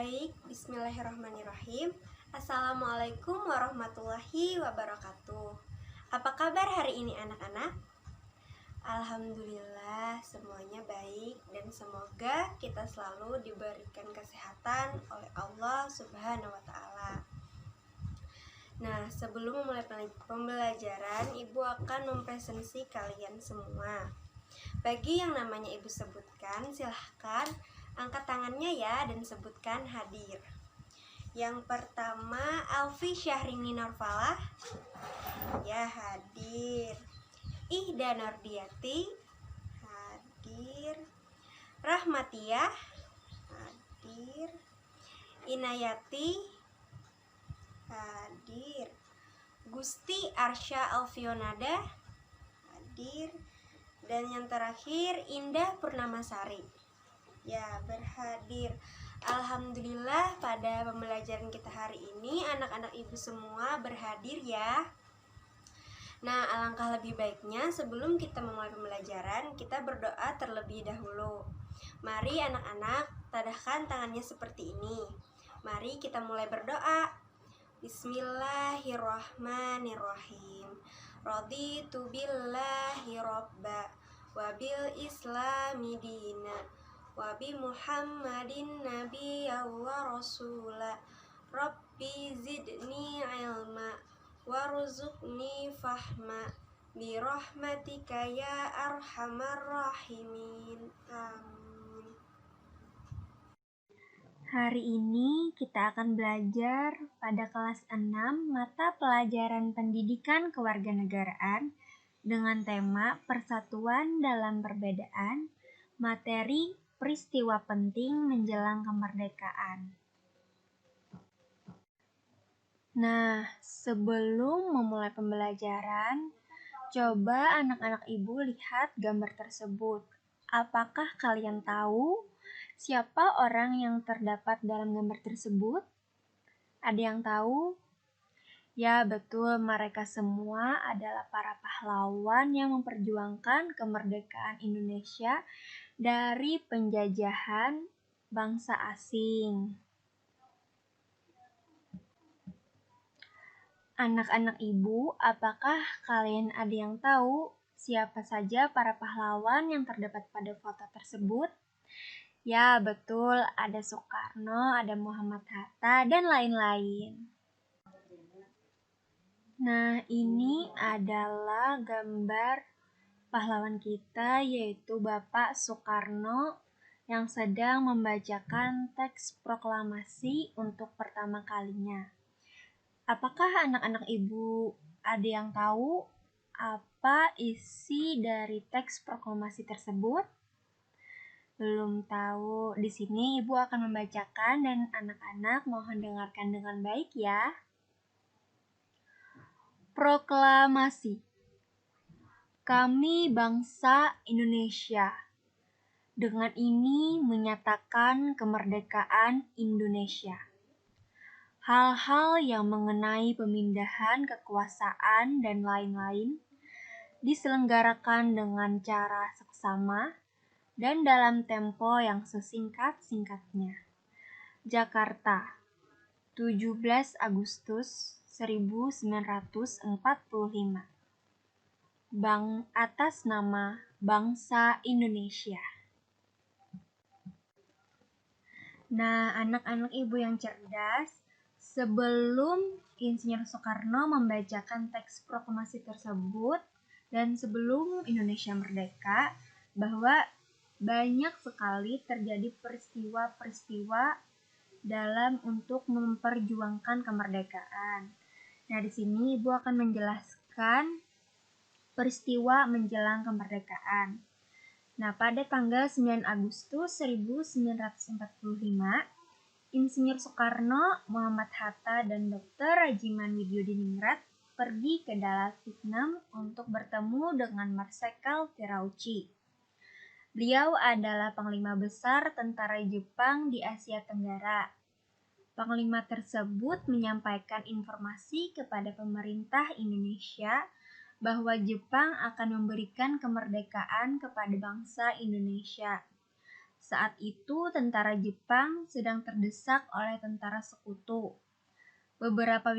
Baik, bismillahirrahmanirrahim. Assalamualaikum warahmatullahi wabarakatuh. Apa kabar hari ini anak-anak? Alhamdulillah semuanya baik dan semoga kita selalu diberikan kesehatan oleh Allah Subhanahu wa Ta'ala. Nah, sebelum memulai pembelajaran, Ibu akan mempresentasi kalian semua. Bagi yang namanya Ibu sebutkan, silahkan angkat tangannya ya dan sebutkan hadir. Yang pertama, Alfi Syahrini Norfalah. Ya, hadir. Ihda Nordiati, hadir. Rahmatiyah, hadir. Inayati, hadir. Gusti Arsya Alfionada, hadir. Dan yang terakhir, Indah Purnamasari. Ya, berhadir. Alhamdulillah pada pembelajaran kita hari ini anak-anak ibu semua berhadir ya. Nah, alangkah lebih baiknya sebelum kita memulai pembelajaran, kita berdoa terlebih dahulu. Mari anak-anak, tadahkan tangannya seperti ini. Mari kita mulai berdoa. Bismillahirrahmanirrahim. Raditu billahi robba wabil islami dina wabi Muhammadin nabiyya wa rasula. Rabbi zidni ilma warzuqni fahma birahmatika ya arhamar rahimin. Amin. Hari ini kita akan belajar pada kelas 6 mata pelajaran pendidikan kewarganegaraan dengan tema persatuan dalam perbedaan, materi peristiwa penting menjelang kemerdekaan. Nah, sebelum memulai pembelajaran, coba anak-anak ibu lihat gambar tersebut. Apakah kalian tahu siapa orang yang terdapat dalam gambar tersebut? Ada yang tahu? Ya, betul, mereka semua adalah para pahlawan yang memperjuangkan kemerdekaan Indonesia dari penjajahan bangsa asing. Anak-anak ibu, apakah kalian ada yang tahu siapa saja para pahlawan yang terdapat pada foto tersebut? Ya, betul, ada Soekarno, ada Muhammad Hatta, dan lain-lain. Nah, ini adalah gambar pahlawan kita, yaitu Bapak Soekarno yang sedang membacakan teks proklamasi untuk pertama kalinya. Apakah anak-anak ibu ada yang tahu apa isi dari teks proklamasi tersebut? Belum tahu. Di sini ibu akan membacakan dan anak-anak mohon dengarkan dengan baik ya. Proklamasi. Kami bangsa Indonesia dengan ini menyatakan kemerdekaan Indonesia. Hal-hal yang mengenai pemindahan kekuasaan dan lain-lain diselenggarakan dengan cara seksama dan dalam tempo yang sesingkat-singkatnya. Jakarta, 17 Agustus 1945. Atas nama bangsa Indonesia. Nah, anak-anak ibu yang cerdas, sebelum Insinyur Soekarno membacakan teks proklamasi tersebut dan sebelum Indonesia merdeka, bahwa banyak sekali terjadi peristiwa-peristiwa dalam untuk memperjuangkan kemerdekaan. Nah, di sini Ibu akan menjelaskan peristiwa menjelang kemerdekaan. Nah, pada tanggal 9 Agustus 1945, Insinyur Soekarno, Muhammad Hatta, dan Dr. Rajiman Widyodiningrat pergi ke Dallas, Vietnam untuk bertemu dengan Marsekal Terauchi. Beliau adalah Panglima Besar Tentara Jepang di Asia Tenggara. Panglima tersebut menyampaikan informasi kepada pemerintah Indonesia bahwa Jepang akan memberikan kemerdekaan kepada bangsa Indonesia. Saat itu tentara Jepang sedang terdesak oleh tentara sekutu. Beberapa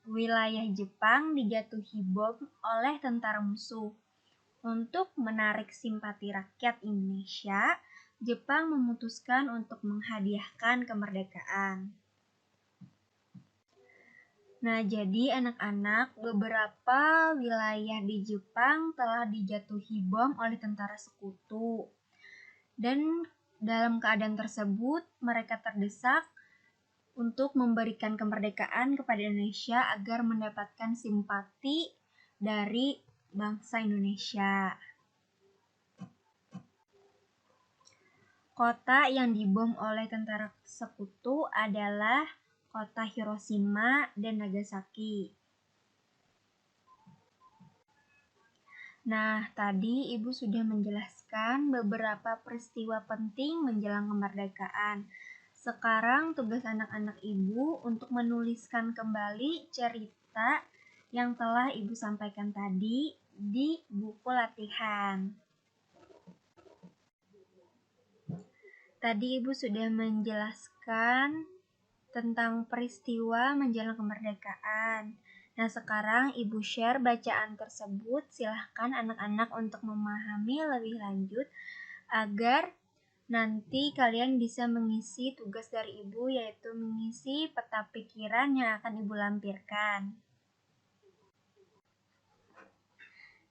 wilayah Jepang dijatuhi bom oleh tentara musuh. Untuk menarik simpati rakyat Indonesia, Jepang memutuskan untuk menghadiahkan kemerdekaan. Nah, jadi anak-anak, beberapa wilayah di Jepang telah dijatuhi bom oleh tentara sekutu. Dan dalam keadaan tersebut, mereka terdesak untuk memberikan kemerdekaan kepada Indonesia agar mendapatkan simpati dari bangsa Indonesia. Kota yang dibom oleh tentara sekutu adalah kota Hiroshima dan Nagasaki. Nah, tadi Ibu sudah menjelaskan beberapa peristiwa penting menjelang kemerdekaan. Sekarang tugas anak-anak Ibu untuk menuliskan kembali cerita yang telah Ibu sampaikan tadi di buku latihan. Tadi Ibu sudah menjelaskan tentang peristiwa menjelang kemerdekaan. Nah, sekarang Ibu share bacaan tersebut. Silahkan anak-anak untuk memahami lebih lanjut agar nanti kalian bisa mengisi tugas dari Ibu, yaitu mengisi peta pikiran yang akan Ibu lampirkan.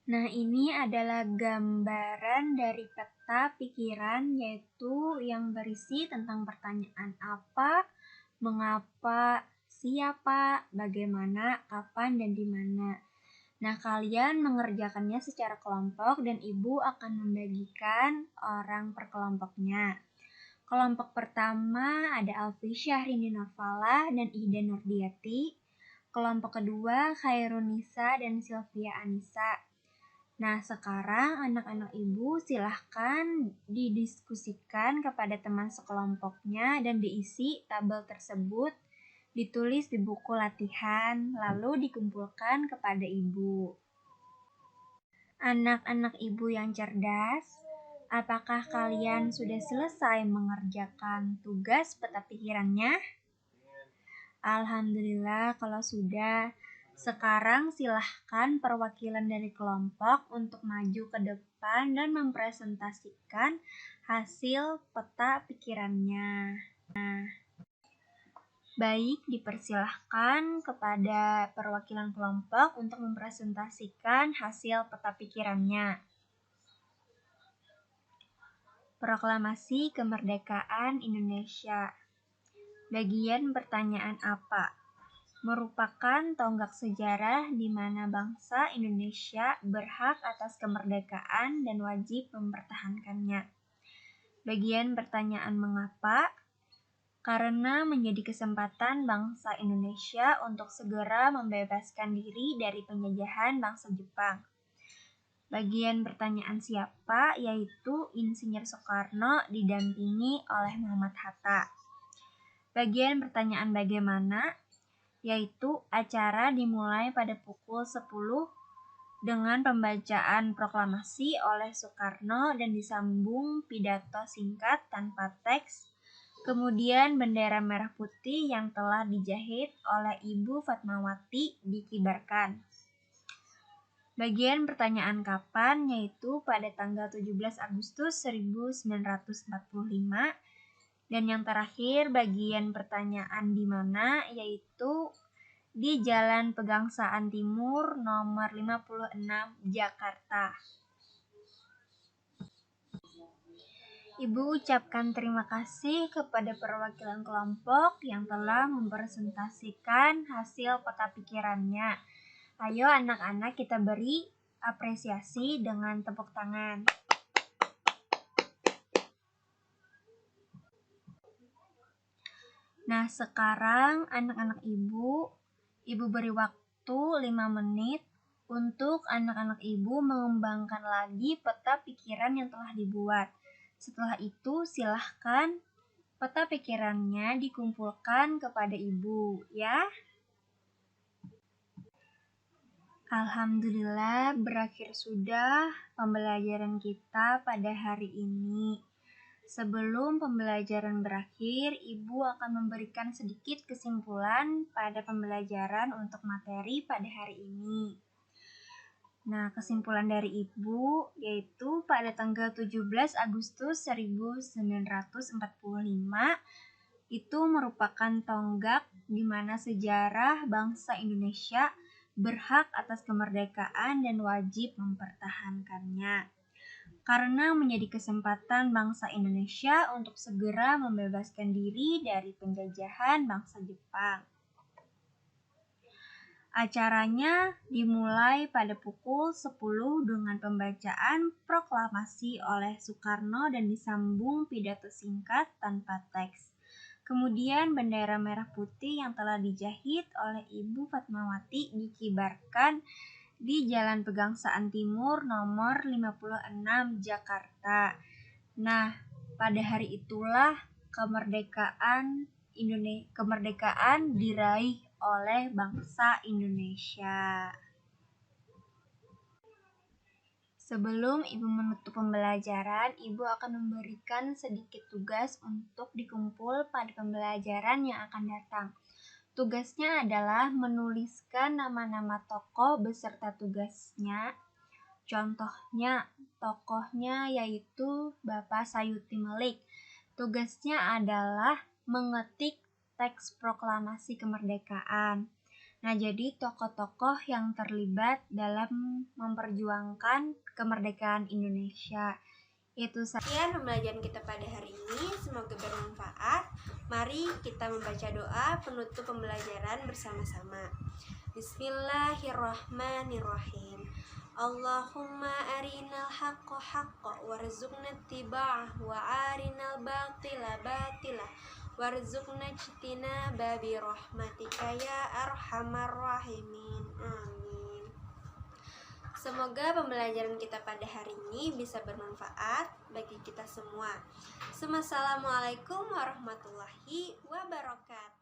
Nah, ini adalah gambaran dari peta pikiran, yaitu yang berisi tentang pertanyaan apa, mengapa, siapa, bagaimana, kapan, dan di mana. Nah, kalian mengerjakannya secara kelompok dan Ibu akan membagikan orang per kelompoknya. Kelompok pertama ada Alfi Syahrini Nurfalah dan Ida Nurdiati. Kelompok kedua Khairunisa dan Sylvia Anissa. Nah, sekarang anak-anak Ibu silahkan didiskusikan kepada teman sekelompoknya dan diisi tabel tersebut, ditulis di buku latihan, lalu dikumpulkan kepada Ibu. Anak-anak Ibu yang cerdas, apakah kalian sudah selesai mengerjakan tugas peta pikirannya? Alhamdulillah kalau sudah. Sekarang silahkan perwakilan dari kelompok untuk maju ke depan dan mempresentasikan hasil peta pikirannya. Baik, dipersilahkan kepada perwakilan kelompok untuk mempresentasikan hasil peta pikirannya. Proklamasi Kemerdekaan Indonesia. Bagian pertanyaan apa? Merupakan tonggak sejarah di mana bangsa Indonesia berhak atas kemerdekaan dan wajib mempertahankannya. Bagian pertanyaan mengapa? Karena menjadi kesempatan bangsa Indonesia untuk segera membebaskan diri dari penjajahan bangsa Jepang. Bagian pertanyaan siapa? Yaitu Insinyur Soekarno didampingi oleh Muhammad Hatta. Bagian pertanyaan bagaimana? Yaitu acara dimulai pada pukul 10 dengan pembacaan proklamasi oleh Soekarno dan disambung pidato singkat tanpa teks, kemudian bendera merah putih yang telah dijahit oleh Ibu Fatmawati dikibarkan. Bagian pertanyaan kapan, yaitu pada tanggal 17 Agustus 1945, dan yang terakhir bagian pertanyaan di mana, yaitu di Jalan Pegangsaan Timur nomor 56 Jakarta. Ibu ucapkan terima kasih kepada perwakilan kelompok yang telah mempresentasikan hasil peta pikirannya. Ayo anak-anak kita beri apresiasi dengan tepuk tangan. Nah, sekarang anak-anak Ibu beri waktu 5 menit untuk anak-anak Ibu mengembangkan lagi peta pikiran yang telah dibuat. Setelah itu, silahkan peta pikirannya dikumpulkan kepada Ibu, ya. Alhamdulillah, berakhir sudah pembelajaran kita pada hari ini. Sebelum pembelajaran berakhir, Ibu akan memberikan sedikit kesimpulan pada pembelajaran untuk materi pada hari ini. Nah, kesimpulan dari Ibu yaitu pada tanggal 17 Agustus 1945 itu merupakan tonggak di mana sejarah bangsa Indonesia berhak atas kemerdekaan dan wajib mempertahankannya. Karena menjadi kesempatan bangsa Indonesia untuk segera membebaskan diri dari penjajahan bangsa Jepang. Acaranya dimulai pada pukul 10 dengan pembacaan proklamasi oleh Soekarno dan disambung pidato singkat tanpa teks. Kemudian bendera merah putih yang telah dijahit oleh Ibu Fatmawati dikibarkan di Jalan Pegangsaan Timur nomor 56 Jakarta. Nah, pada hari itulah kemerdekaan diraih oleh bangsa Indonesia. Sebelum Ibu menutup pembelajaran, Ibu akan memberikan sedikit tugas untuk dikumpul pada pembelajaran yang akan datang. Tugasnya adalah menuliskan nama-nama tokoh beserta tugasnya. Contohnya, tokohnya yaitu Bapak Sayuti Melik. Tugasnya adalah mengetik teks proklamasi kemerdekaan. Nah, jadi tokoh-tokoh yang terlibat dalam memperjuangkan kemerdekaan Indonesia. Itu sekian pembelajaran kita pada hari ini, semoga bermanfaat. Mari kita membaca doa penutup pembelajaran bersama-sama. Bismillahirrahmanirrahim. Allahumma arinal haqqa haqqa warzuqna ittiba'ah wa arinal batila batila warzuqna ijtinaba bi rahmatika ya arhamar rahimin. Amin. Semoga pembelajaran kita pada hari ini bisa bermanfaat bagi kita semua. Assalamualaikum warahmatullahi wabarakatuh.